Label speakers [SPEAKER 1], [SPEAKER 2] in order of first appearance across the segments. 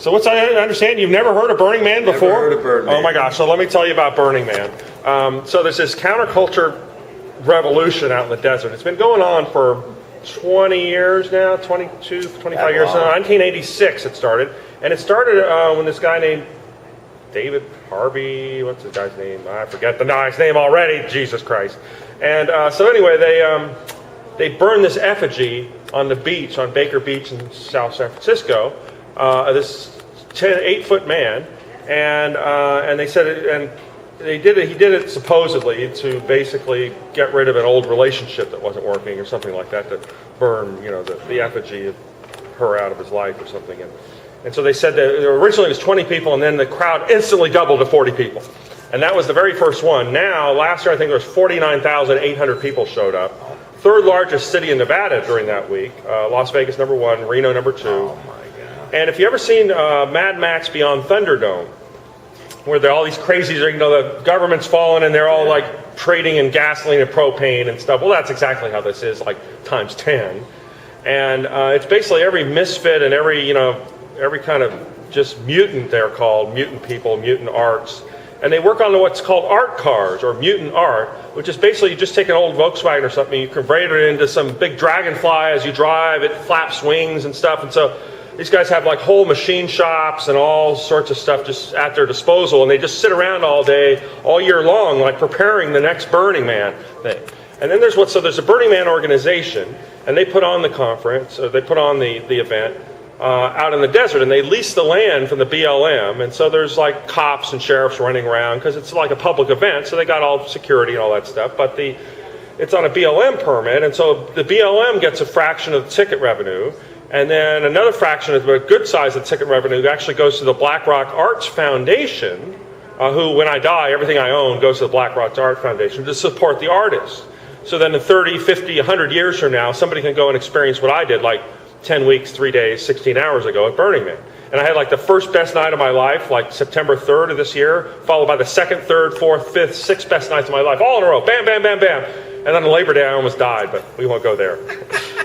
[SPEAKER 1] So what's I understand you've never heard of Burning Man before?
[SPEAKER 2] Never heard of Burning Man.
[SPEAKER 1] Oh my gosh! So let me tell you about Burning Man. So there's this counterculture revolution out in the desert. It's been going on for 20 years now, 22, 25 years. So 1986 it started, and it started when this guy named David Harvey, what's the guy's name? I forget the guy's name already. Jesus Christ! And so anyway, they burned this effigy on the beach, on Baker Beach in South San Francisco. This 8-foot man, and they said, and they did it. He did it supposedly to basically get rid of an old relationship that wasn't working, or something like that, to burn, the effigy of her out of his life, or something. And so they said that originally it was 20 people, and then the crowd instantly doubled to 40 people, and that was the very first one. Now, last year I think there was 49,800 people showed up. Third largest city in Nevada during that week. Las Vegas number 1, Reno number 2.
[SPEAKER 2] Oh my God.
[SPEAKER 1] And if you ever seen Mad Max Beyond Thunderdome, where they're all these crazies, the government's fallen and they're all like trading in gasoline and propane and stuff. Well, that's exactly how this is, like times 10. And it's basically every misfit and every kind of just mutant, they're called, mutant people, mutant arts. And they work on what's called art cars, or mutant art, which is basically you just take an old Volkswagen or something, you convert it into some big dragonfly as you drive, it flaps wings and stuff. And so these guys have like whole machine shops and all sorts of stuff just at their disposal, and they just sit around all day, all year long, like preparing the next Burning Man thing. And then there's a Burning Man organization, and they put on the conference, or they put on the event out in the desert, and they lease the land from the BLM, and so there's like cops and sheriffs running around because it's like a public event, so they got all security and all that stuff, but it's on a BLM permit, and so the BLM gets a fraction of the ticket revenue. And then another fraction of a good size of ticket revenue actually goes to the Black Rock Arts Foundation, who, when I die, everything I own goes to the Black Rock Arts Foundation to support the artists. So then in 30, 50, 100 years from now, somebody can go and experience what I did like 10 weeks, 3 days, 16 hours ago at Burning Man. And I had like the first best night of my life, like September 3rd of this year, followed by the 2nd, 3rd, 4th, 5th, 6th best nights of my life, all in a row. Bam, bam, bam, bam. And then on Labor Day, I almost died, but we won't go there.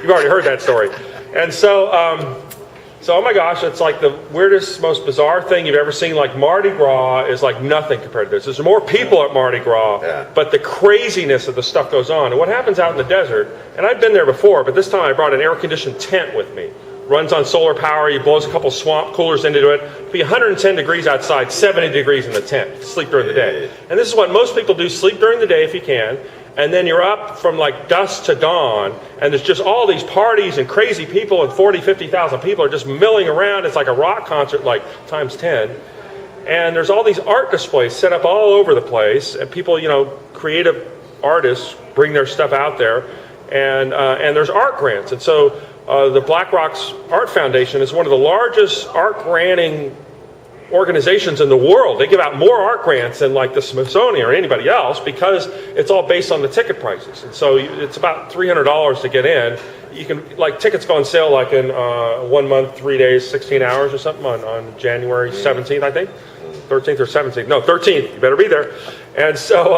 [SPEAKER 1] You've already heard that story. And so, oh my gosh, it's like the weirdest, most bizarre thing you've ever seen. Like Mardi Gras is like nothing compared to this. There's more people at Mardi Gras, but the craziness of the stuff goes on. And what happens out in the desert, and I've been there before, but this time I brought an air-conditioned tent with me. Runs on solar power, you blows a couple swamp coolers into it. It'll be 110 degrees outside, 70 degrees in the tent. Sleep during the day. And this is what most people do, sleep during the day if you can. And then you're up from like dusk to dawn, and there's just all these parties and crazy people, and 40, 50,000 people are just milling around. It's like a rock concert, like times 10. And there's all these art displays set up all over the place, and people, creative artists bring their stuff out there, and there's art grants. And so the Black Rocks Art Foundation is one of the largest art granting organizations in the world. They give out more art grants than like the Smithsonian or anybody else, because it's all based on the ticket prices. And so it's about $300 to get in. You can, like, tickets go on sale like in 1 month, 3 days, 16 hours or something on January 17th, I think. 13th or 17th. No, 13th. You better be there. And so,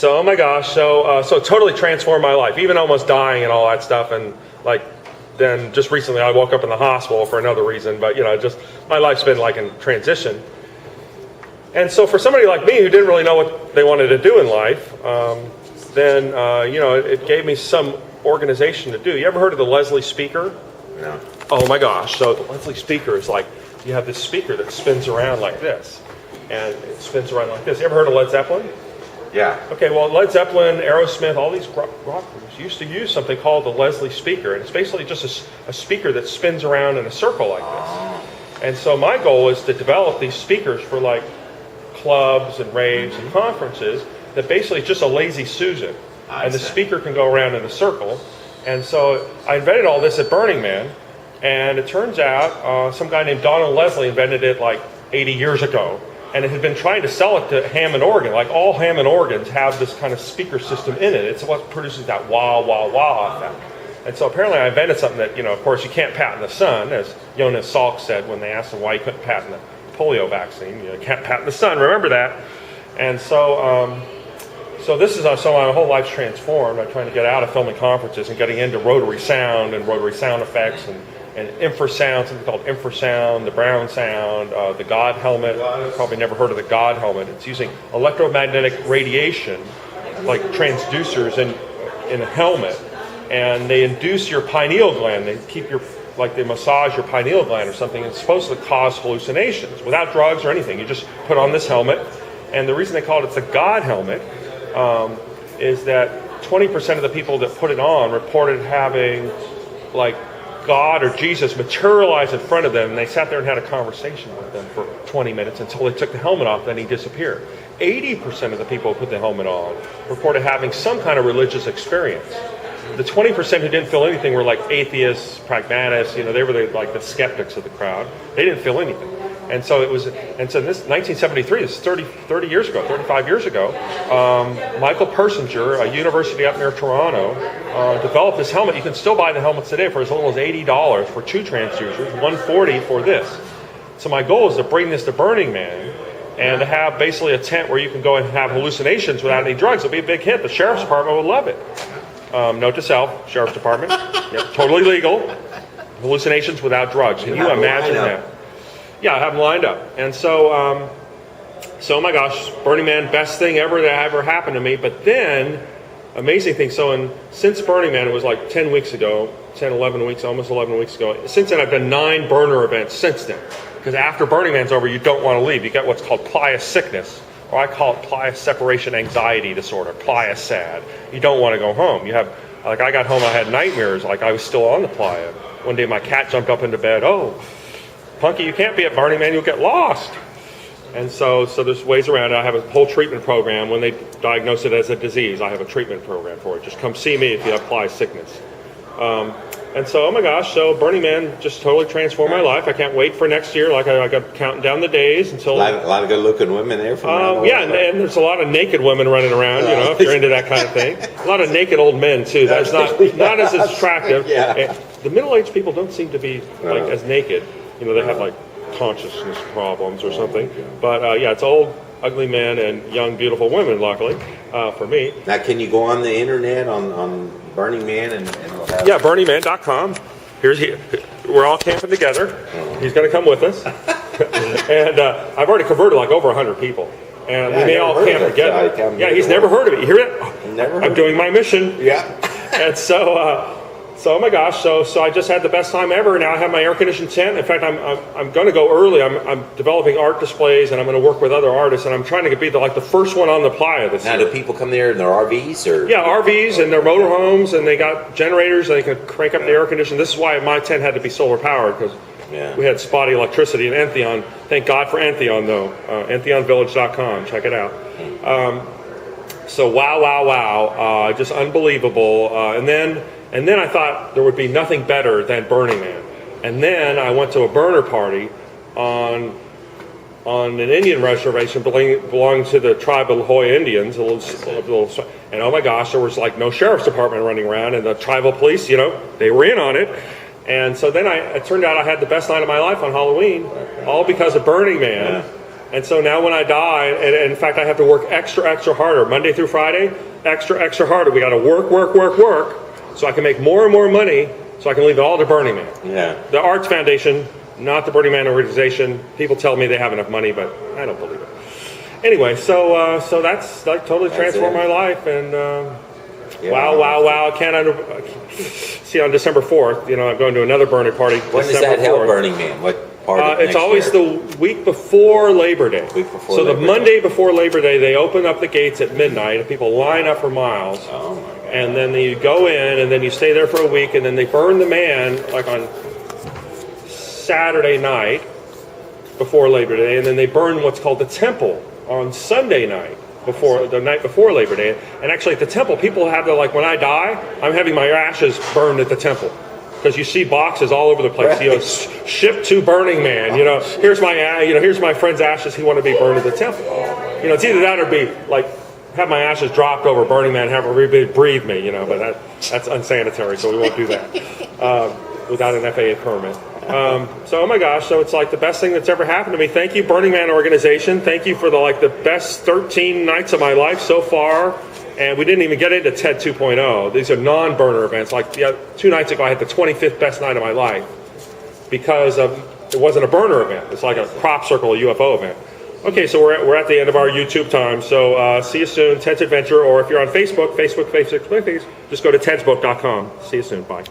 [SPEAKER 1] oh my gosh. So totally transformed my life, even almost dying and all that stuff. And like, then just recently I woke up in the hospital for another reason, but just my life's been like in transition. And so for somebody like me who didn't really know what they wanted to do in life, then it gave me some organization to do. You ever heard of the Leslie Speaker?
[SPEAKER 2] No.
[SPEAKER 1] Oh my gosh. So the Leslie Speaker is like, you have this speaker that spins around like this, and it spins around like this. You ever heard of Led Zeppelin?
[SPEAKER 2] Yeah.
[SPEAKER 1] Okay, well, Led Zeppelin, Aerosmith, all these rock groups used to use something called the Leslie Speaker, and it's basically just a speaker that spins around in a circle like this. And so my goal is to develop these speakers for like clubs and raves and conferences that basically is just a lazy Susan. And the speaker can go around in a circle. And so I invented all this at Burning Man, and it turns out some guy named Donald Leslie invented it like 80 years ago. And it had been trying to sell it to Hammond organ. Like all Hammond organs have this kind of speaker system in it. It's what produces that wah, wah, wah effect. And so apparently I invented something that, of course, you can't patent the sun, as Jonas Salk said when they asked him why he couldn't patent the polio vaccine. You can't patent the sun, remember that. And so this is so my whole life's transformed. I'm trying to get out of filming conferences and getting into rotary sound and rotary sound effects and infrasound, something called infrasound, the Brown sound, the God helmet. You've probably never heard of the God helmet. It's using electromagnetic radiation, like transducers in a helmet, and they induce your pineal gland. They keep they massage your pineal gland or something. It's supposed to cause hallucinations without drugs or anything. You just put on this helmet, and the reason they call it the God helmet is that 20% of the people that put it on reported having like God or Jesus materialize in front of them, and they sat there and had a conversation with them for 20 minutes until they took the helmet off, then he disappeared. 80% of the people who put the helmet on reported having some kind of religious experience. The 20% who didn't feel anything were like atheists, pragmatists, they were the skeptics of the crowd. They didn't feel anything. And so this 1973, this is 30 years ago, 35 years ago, Michael Persinger, a university up near Toronto, developed this helmet. You can still buy the helmets today for as little as $80 for 2 transducers, $140 for this. So my goal is to bring this to Burning Man and to have basically a tent where you can go and have hallucinations without any drugs. It'll be a big hit. The Sheriff's Department would love it. Note to self, Sheriff's Department, totally legal. Hallucinations without drugs. Can you imagine that? Yeah, I have them lined up. And so, oh my gosh, Burning Man, best thing ever that ever happened to me. But then, amazing thing, since Burning Man, it was like 10 weeks ago, 10, 11 weeks, almost 11 weeks ago. Since then, I've done 9 burner events since then. Because after Burning Man's over, you don't want to leave. You get what's called playa sickness, or I call it playa separation anxiety disorder, playa sad. You don't want to go home. You have, like I got home, I had nightmares, like I was still on the playa. One day my cat jumped up into bed, Punky, you can't be at Burning Man, you'll get lost. And so there's ways around it. I have a whole treatment program. When they diagnose it as a disease, I have a treatment program for it. Just come see me if you have playa sickness. And so, oh my gosh, so Burning Man just totally transformed my life. I can't wait for next year. Like I got counting down the days until...
[SPEAKER 2] A lot of good-looking women there.
[SPEAKER 1] Yeah, and there's a lot of naked women running around, if you're into that kind of thing. A lot of naked old men, too. That's not as attractive.
[SPEAKER 2] Yeah.
[SPEAKER 1] The middle-aged people don't seem to be as naked. They have like consciousness problems or something. But it's old, ugly men and young, beautiful women, luckily, for me.
[SPEAKER 2] Now, can you go on the internet on Burning Man and
[SPEAKER 1] yeah, BurningMan.com. We're all camping together. He's going to come with us. And I've already converted like over 100 people. And we may all camp together. Yeah, he's never heard of it. You hear it?
[SPEAKER 2] Never.
[SPEAKER 1] I'm doing my mission.
[SPEAKER 2] Yeah.
[SPEAKER 1] And so oh my gosh, so I just had the best time ever. Now I have my air-conditioned tent. In fact, I'm going to go early. I'm developing art displays, and I'm going to work with other artists, and I'm trying to be the first one on the playa this year.
[SPEAKER 2] Now, do people come there in their RVs? Or?
[SPEAKER 1] Yeah, RVs and their motorhomes, and they got generators, and they can crank up the air conditioning. This is why my tent had to be solar-powered, because we had spotty electricity in Entheon. Thank God for Entheon, though. EntheonVillage.com. Check it out. So wow, just unbelievable. And then I thought there would be nothing better than Burning Man. And then I went to a burner party on an Indian reservation belonging to the tribe of Hoya Indians, and oh my gosh, there was like no sheriff's department running around, and the tribal police, they were in on it. And so then it turned out I had the best night of my life on Halloween, all because of Burning Man. Yeah. And so now when I die, and in fact I have to work extra harder, Monday through Friday, extra harder. We got to work, so I can make more and more money, so I can leave it all to Burning Man.
[SPEAKER 2] Yeah.
[SPEAKER 1] The Arts Foundation, not the Burning Man organization. People tell me they have enough money, but I don't believe it. Anyway, so that's like totally transformed my life, and wow! I can't see on December 4th. I'm going to another burner party.
[SPEAKER 2] When does that help Burning Man? What part of
[SPEAKER 1] it's always the week before Labor Day. The Monday before Labor Day, they open up the gates at midnight, and people line up for miles.
[SPEAKER 2] Oh my God.
[SPEAKER 1] And then you go in, and then you stay there for a week, and then they burn the man like on Saturday night before Labor Day, and then they burn what's called the temple on Sunday night, the night before Labor Day. And actually at the temple, people have when I die, I'm having my ashes burned at the temple. Because you see boxes all over the place,
[SPEAKER 2] right.
[SPEAKER 1] Shipped to Burning Man. Here's my friend's ashes. He want to be burned at the temple. It's either that or be like have my ashes dropped over Burning Man, have everybody breathe me. But that's unsanitary, so we won't do that without an FAA permit. So oh my gosh, so it's like the best thing that's ever happened to me. Thank you, Burning Man organization. Thank you for the best 13 nights of my life so far. And we didn't even get into TED 2.0. These are non-burner events. 2 nights ago, I had the 25th best night of my life. because it wasn't a burner event. It's like a crop circle, a UFO event. Okay, so we're at the end of our YouTube time. So see you soon, Ted's Adventure, or if you're on Facebook, just go to tedsbook.com. See you soon. Bye.